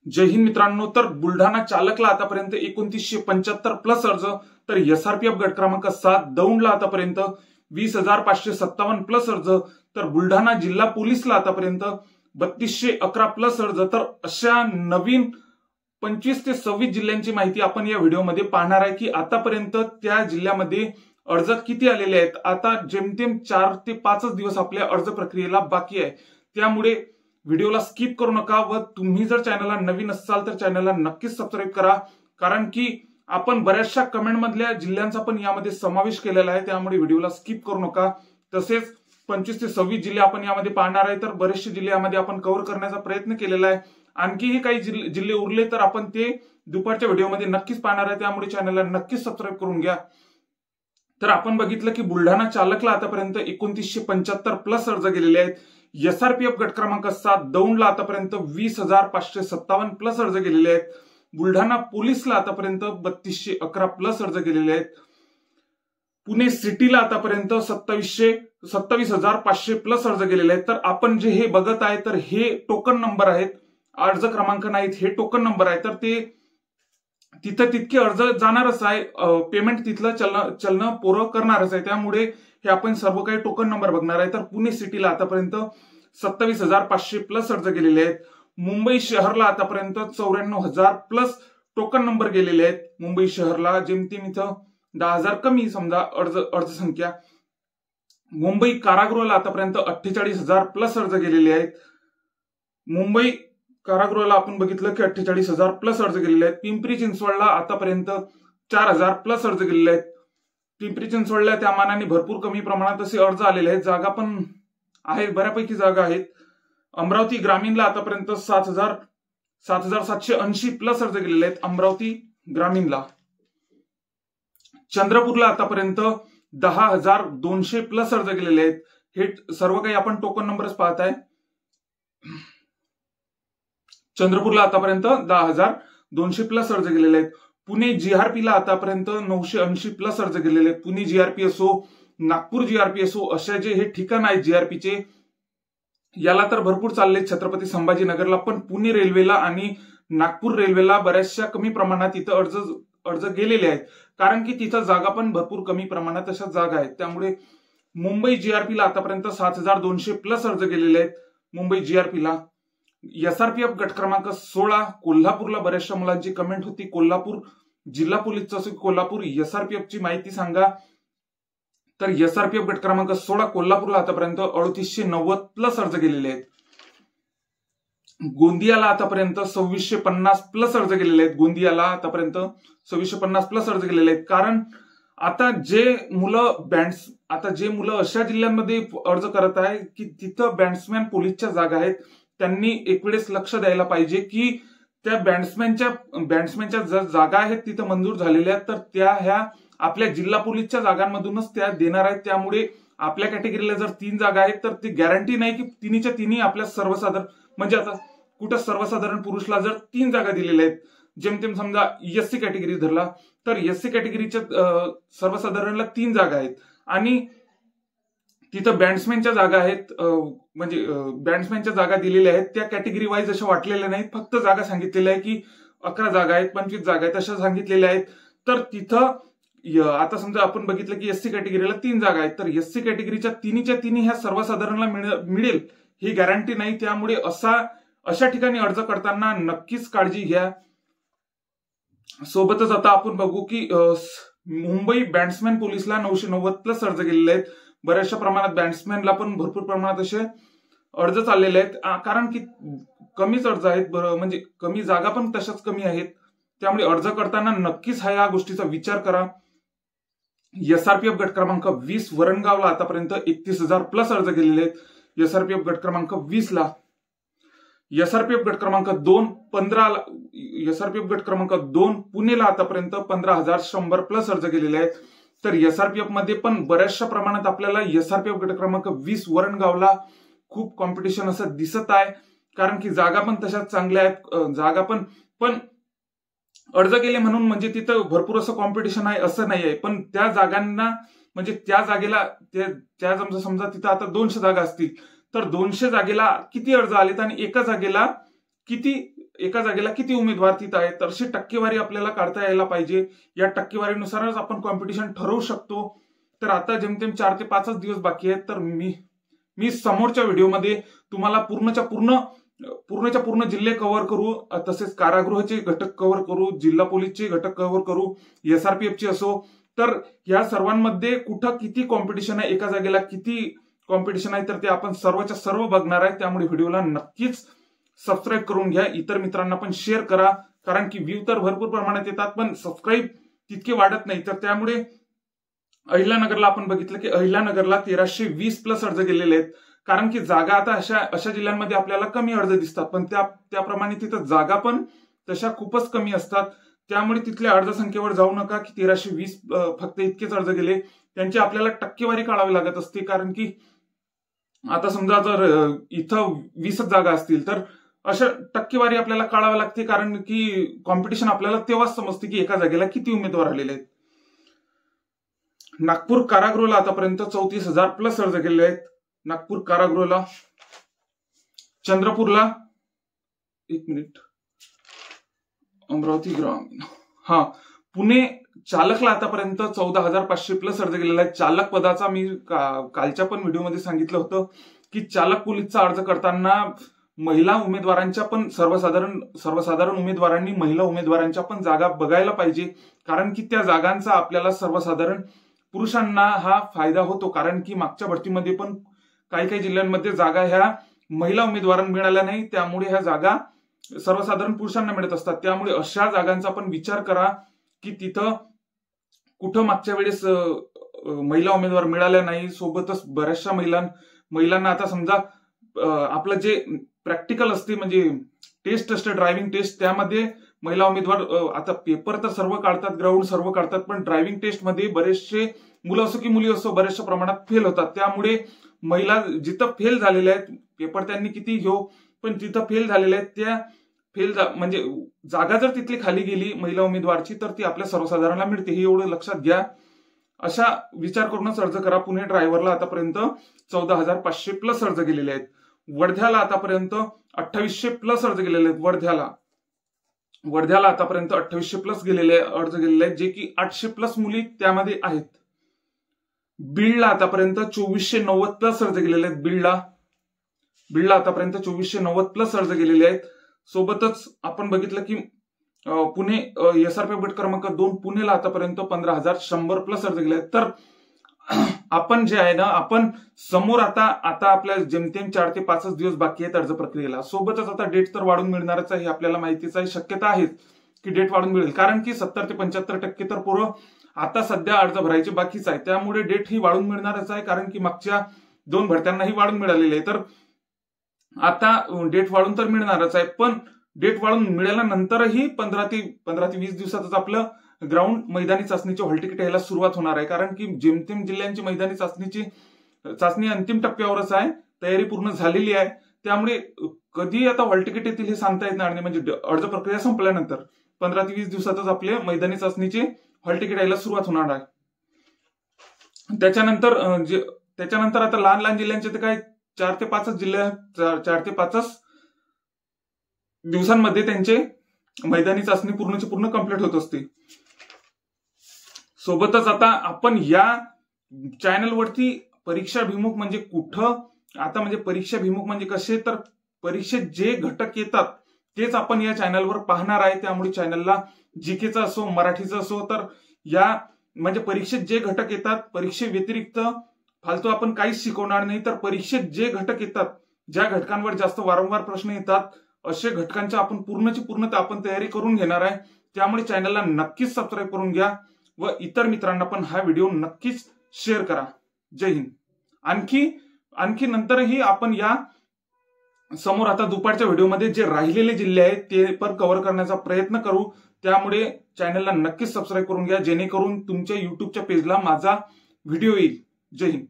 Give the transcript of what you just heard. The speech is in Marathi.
जय हिंद मित्रांनो. तर बुलढाणा चालकला आतापर्यंत 2975 प्लस अर्ज, तर एसआरपीएफ गट क्रमांक 7 दौंडला आतापर्यंत 20,557 प्लस अर्ज, तर बुलढाणा जिल्हा पोलीसला आतापर्यंत 3211 प्लस अर्ज. तर अशा नवीन 25 ते 26 जिल्ह्यांची माहिती आपण या व्हिडिओमध्ये पाहणार आहे की आतापर्यंत त्या जिल्ह्यामध्ये अर्ज किती आलेले आहेत. आता जेमतेम 4 ते 5 दिवस आपल्या अर्ज प्रक्रियेला बाकी आहे, त्यामुळे व्हिडिओला स्किप करू नका व तुम्ही जर चॅनलला नवीन असाल तर चॅनलला नक्कीच सबस्क्राईब करा, कारण की आपण बऱ्याचशा कमेंट मधल्या जिल्ह्यांचा पण यामध्ये समावेश केलेला आहे, त्यामुळे व्हिडिओला स्किप करू नका. तसेच 25 ते 26 जिल्हे आपण यामध्ये पाहणार आहे, तर बरेचसे जिल्हे यामध्ये आपण कव्हर करण्याचा प्रयत्न केलेला आहे. आणखीही काही जिल्हे उरले तर आपण ते दुपारच्या व्हिडिओमध्ये नक्कीच पाहणार आहे, त्यामुळे चॅनलला नक्कीच सबस्क्राईब करून घ्या. तर आपण बघितलं की बुलढाणा चालकला आतापर्यंत 2975 प्लस अर्ज गेलेले आहेत. एसआरपीएफ गट क्रमांक 7 दौंडला आतापर्यंत 20,557 प्लस अर्ज गेलेले आहेत. बुलढाणा पोलीसला आतापर्यंत 3211 प्लस अर्ज गेलेले आहेत. पुणे सिटीला आतापर्यंत 27,500 प्लस अर्ज गेलेले आहेत. तर आपण जे हे बघत आहे तर हे टोकन नंबर आहेत, अर्ज क्रमांक नाहीत, हे टोकन नंबर आहे. तर ते तिथं तितके अर्ज जाणारच आहे, पेमेंट तिथलं चलनं पोरं करणारच आहे, त्यामुळे हे आपण सर्व काही टोकन नंबर बघणार आहे. तर पुणे सिटीला आतापर्यंत 27,500 प्लस अर्ज गेलेले आहेत. मुंबई शहरला आतापर्यंत 94,000 प्लस टोकन नंबर गेलेले आहेत. मुंबई शहरला जेमतेम इथं 10,000 कमी समजा अर्ज संख्या. मुंबई कारागृहाला आतापर्यंत 48,000 प्लस अर्ज गेलेले आहेत. मुंबई कारागृहाला आपण बघितलं की 48,000 प्लस अर्ज गेलेले आहेत. पिंपरी चिंचवडला आतापर्यंत 4,000 प्लस अर्ज गेलेले आहेत. पिंपरी चिंचवडला त्या मानाने भरपूर कमी प्रमाणात असे अर्ज आलेले आहेत, जागा पण आहेत, बऱ्यापैकी जागा आहेत. अमरावती ग्रामीणला आतापर्यंत 7,780 प्लस अर्ज गेलेले आहेत अमरावती ग्रामीणला. चंद्रपूरला आतापर्यंत 10,200 प्लस अर्ज गेलेले आहेत. हे सर्व काही आपण टोकन नंबरच पाहत आहे. चंद्रपूरला आतापर्यंत 10,200 प्लस अर्ज गेलेले आहेत. पुणे जीआरपीला आतापर्यंत 980 प्लस अर्ज गेलेले आहेत. पुणे जीआरपी असो, नागपूर जीआरपी असो, अशा जे हे ठिकाण आहेत जीआरपीचे, याला तर भरपूर चालले छत्रपती संभाजीनगरला, पण पुणे रेल्वेला आणि नागपूर रेल्वेला बऱ्याचशा कमी प्रमाणात इथं अर्ज गेलेले आहेत, कारण की तिथं जागा पण भरपूर कमी प्रमाणात अशा जागा आहेत. त्यामुळे मुंबई जीआरपीला आतापर्यंत 7,200 प्लस अर्ज गेलेले आहेत मुंबई जीआरपीला. एसआरपीएफ गट क्रमांक 16 कोल्हापूरला बऱ्याचशा मुलांची कमेंट होती, कोल्हापूर जिल्हा पोलीसचं असो कोल्हापूर एसआरपीएफची माहिती सांगा. तर एसआरपीएफ गट क्रमांक 16 कोल्हापूरला आतापर्यंत 3890 प्लस अर्ज गेलेले आहेत. गोंदियाला आतापर्यंत 2650 प्लस अर्ज गेलेले आहेत. गोंदियाला आतापर्यंत 2650 प्लस अर्ज गेलेले आहेत, कारण आता जे मुलं अशा जिल्ह्यांमध्ये अर्ज करत आहे की तिथं बॅट्समॅन पोलीसच्या जागा आहेत, त्यांनी एक वेळेस लक्ष द्यायला पाहिजे की त्या बॅट्समॅनच्या जर जागा आहेत तिथं मंजूर झालेल्या आहेत, तर त्या ह्या आपल्या जिल्हा पोलीसच्या जागांमधूनच त्या देणार आहेत. त्यामुळे आपल्या कॅटेगरीला जर 3 जागा आहेत तर ती गॅरंटी नाही की तिन्हीच्या तिन्ही आपल्या सर्वसाधारण, म्हणजे आता कुठं सर्वसाधारण पुरुषला जर 3 जागा दिलेल्या आहेत, जेमतेम समजा एससी कॅटेगरी धरला तर एससी कॅटेगरीच्या सर्वसाधारणला 3 जागा आहेत आणि तिथं बॅट्समॅनच्या जागा आहेत, म्हणजे बॅट्समॅनच्या जागा दिलेल्या आहेत, त्या कॅटेगरी वाईज अशा वाटलेल्या नाहीत, फक्त जागा सांगितलेल्या आहे की 11 जागा आहेत, 25 जागा आहेत अशा सांगितलेल्या आहेत. तर तिथं आता समजा आपण बघितलं की एससी कॅटेगरीला 3 जागा आहेत, तर एससी कॅटेगरीच्या तिन्हीच्या तिन्ही ह्या सर्वसाधारणला मिळेल ही गॅरंटी नाही. त्यामुळे अशा ठिकाणी अर्ज करताना नक्कीच काळजी घ्या. सोबतच आता आपण बघू की मुंबई बॅट्समॅन पोलीसला 990 प्लस अर्ज गेलेले आहेत. बऱ्याचशा प्रमाणात बॅट्समॅनला पण भरपूर प्रमाणात असे अर्ज चाललेले आहेत, कारण की कमीच अर्ज आहेत, म्हणजे कमी जागा पण तशाच कमी आहेत. त्यामुळे अर्ज करताना नक्कीच ह्या गोष्टीचा विचार करा. एसआरपीएफ गट क्रमांक 20 वरणगावला आतापर्यंत 31,000 प्लस अर्ज गेलेले आहेत. एसआरपीएफ गट क्रमांक 20 ला. एसआरपीएफ गट क्रमांक 2 एसआरपीएफ गट क्रमांक 2 पुणेला आतापर्यंत 15,100 प्लस अर्ज गेलेले आहेत. तर एसआरपीएफ मध्ये पण बऱ्याचशा प्रमाणात आपल्याला एसआरपीएफ गट क्रमांक 20 वरणगावला खूप कॉम्पिटिशन असं दिसत आहे, कारण की जागा पण तशाच चांगल्या आहेत. जागा पण अर्ज गेले म्हणून म्हणजे तिथं भरपूर असं कॉम्पिटिशन आहे असं नाही आहे, पण त्या जागांना म्हणजे त्या जागेला समजा तिथं आता 200 जागा असतील तर 200 जागेला किती अर्ज आलेत आणि एका जागेला किती एका जागेला किती उमेदवार तिथं आहेत, तर अशी टक्केवारी आपल्याला काढता यायला पाहिजे. या टक्केवारीनुसारच आपण कॉम्पिटिशन ठरवू शकतो. तर आता जेमतेम 4 ते 5 दिवस बाकी आहेत. तर मी समोरच्या व्हिडिओमध्ये तुम्हाला पूर्णच्या पूर्ण जिल्हे कव्हर करू, तसेच कारागृहाचे घटक कव्हर करू, जिल्हा पोलीसचे घटक कव्हर करू, SRPFचे असो. तर या सर्वांमध्ये कुठं किती कॉम्पिटिशन आहे, एका जागेला किती कॉम्पिटिशन आहे, तर ते आपण सर्वच्या सर्व बघणार आहे. त्यामुळे व्हिडिओला नक्कीच सबस्क्राईब करून घ्या. इतर मित्रांना पण शेअर करा, कारण की व्ह्यू तर भरपूर प्रमाणात येतात पण सबस्क्राईब तितके वाढत नाही. तर त्यामुळे अहिल्यानगरला आपण बघितलं की अहिल्यानगरला 1320+ अर्ज गेलेले आहेत. कारण की जागा आता अशा जिल्ह्यांमध्ये आपल्याला कमी अर्ज दिसतात, पण त्याप्रमाणे तिथं जागा पण तशा खूपच कमी असतात. त्यामुळे तिथल्या अर्ज संख्येवर जाऊ नका की 1320 फक्त इतकेच अर्ज गेले. त्यांची आपल्याला टक्केवारी काढावी लागत असते. कारण की आता समजा जर इथं 20 जागा असतील तर अशा टक्केवारी आपल्याला काढावी लागते, कारण की कॉम्पिटिशन आपल्याला तेव्हाच समजते की एका जागेला किती उमेदवार आलेले आहेत. नागपूर कारागृहाला आतापर्यंत 34,000+ अर्ज गेलेले आहेत. नागपूर कारागृहाला. चंद्रपूरला 1 मिनिट, अमरावती ग्रामीण, पुणे चालकला आतापर्यंत 14,500+ अर्ज गेलेला आहे. चालक पदाचा मी कालच्या पण व्हिडिओमध्ये सांगितलं होतं की चालक पोलीसचा अर्ज करताना महिला उमेदवारांच्या पण सर्वसाधारण उमेदवारांनी महिला उमेदवारांच्या पण जागा बघायला पाहिजे, कारण की त्या जागांचा आपल्याला सर्वसाधारण पुरुषांना हा फायदा होतो. कारण की मागच्या भरतीमध्ये पण काही जिल्ह्यांमध्ये जागा ह्या महिला उमेदवारांना मिळाल्या नाही, त्यामुळे ह्या जागा सर्वसाधारण पुरुषांना मिळत असतात. त्यामुळे अशा जागांचा पण विचार करा की तिथं कुठं मागच्या वेळेस महिला उमेदवार मिळाल्या नाही. सोबतच बऱ्याचशा महिलांना आता समजा आपलं जे प्रॅक्टिकल असते म्हणजे टेस्ट असते, ड्रायव्हिंग टेस्ट, त्यामध्ये महिला उमेदवार आता पेपर तर सर्व काढतात, ग्राउंड सर्व काढतात, पण ड्रायव्हिंग टेस्ट मध्ये बरेचसे मुलं असो की मुली असो बऱ्याचशा प्रमाणात फेल होतात. त्यामुळे महिला जिथं फेल झालेल्या आहेत, पेपर त्यांनी किती घेऊ पण तिथं फेल झालेल्या आहेत, त्या म्हणजे जागा जर तिथली खाली गेली महिला उमेदवारची तर ती आपल्या सर्वसाधारणला मिळते, हे एवढं लक्षात घ्या. अशा विचार करूनच अर्ज करा. पुणे ड्रायव्हरला आतापर्यंत 14,500+ अर्ज गेलेले आहेत. वर्ध्याला आतापर्यंत 2800+ अर्ज गेलेले आहेत. वर्ध्याला आतापर्यंत 2800+ अर्ज गेलेले आहेत, जे की 800+ मुली त्यामध्ये आहेत. बीडला आतापर्यंत 2490+ अर्ज गेलेले आहेत. बीडला आतापर्यंत 2490+ अर्ज गेलेले आहेत. सोबतच आपण बघितलं की पुणे SRPF गट क्रमांक 2 पुणेला आतापर्यंत 15,100+ अर्ज गेले आहेत. तर आपण जे आहे ना, आपण समोर आता आपल्या जेमतेम 4 ते 5 दिवस बाकी आहेत अर्ज प्रक्रियेला. सोबतच आता डेट तर वाढून मिळणारच आहे, आपल्याला माहितीच आहे, शक्यता आहे की डेट वाढून मिळेल. कारण की 70 ते 75% तर पूर्व आता सध्या अर्ज भरायचे बाकीच आहे, त्यामुळे डेट ही वाढून मिळणारच आहे. कारण की मागच्या 2 भरत्यांनाही वाढून मिळालेली आहे. तर आता डेट वाढून तर मिळणारच आहे, पण डेट वाढून मिळाल्यानंतरही 15 ते 20 दिवसातच आपलं ग्राउंड मैदानी चाचणीची हॉल तिकीट यायला सुरुवात होणार आहे. कारण की जेमतेम जिल्ह्यांची मैदानी चाचणी अंतिम टप्प्यावरच आहे, तयारी पूर्ण झालेली आहे. त्यामुळे कधी आता हॉल तिकीट येतील हे सांगता येत नाही. म्हणजे अर्ज प्रक्रिया संपल्यानंतर 15 ते 20 दिवसातच आपले मैदानी चाचणीचे हॉल तिकीट यायला सुरुवात होणार आहे. त्याच्यानंतर आता लहान जिल्ह्यांचे तर काय 4 ते 5 दिवसांमध्ये त्यांचे मैदानी चाचणी पूर्णची पूर्ण कंप्लीट होत असते. सोबतच आता आपण या चॅनलवरती परीक्षाभिमुख म्हणजे कुठं, आता म्हणजे परीक्षाभिमुख म्हणजे कसे, तर परीक्षेत जे घटक येतात तेच आपण या चॅनलवर पाहणार आहे. त्यामुळे चॅनलला जीकेचा असो मराठीचा असो, तर या म्हणजे परीक्षेत जे घटक येतात, परीक्षे व्यतिरिक्त फालतू आपण काहीच शिकवणार नाही. तर परीक्षेत जे घटक येतात, ज्या घटकांवर जास्त वारंवार प्रश्न येतात, असे घटकांच्या आपण पूर्ण आपण तयारी करून घेणार आहे. त्यामुळे चॅनलला नक्कीच सबस्क्राईब करून घ्या व इतर मित्रांना पण हा व्हिडिओ नक्कीच शेअर करा. जय हिंद. आणखी नंतरही आपण या समोर आता दुपारच्या व्हिडिओमध्ये जे राहिलेले जिल्हे आहेत ते पण कव्हर करण्याचा प्रयत्न करू. त्यामुळे चॅनलला नक्कीच सबस्क्राईब करून घ्या, जेणेकरून तुमच्या युट्यूबच्या पेजला माझा व्हिडिओ येईल. जय हिंद.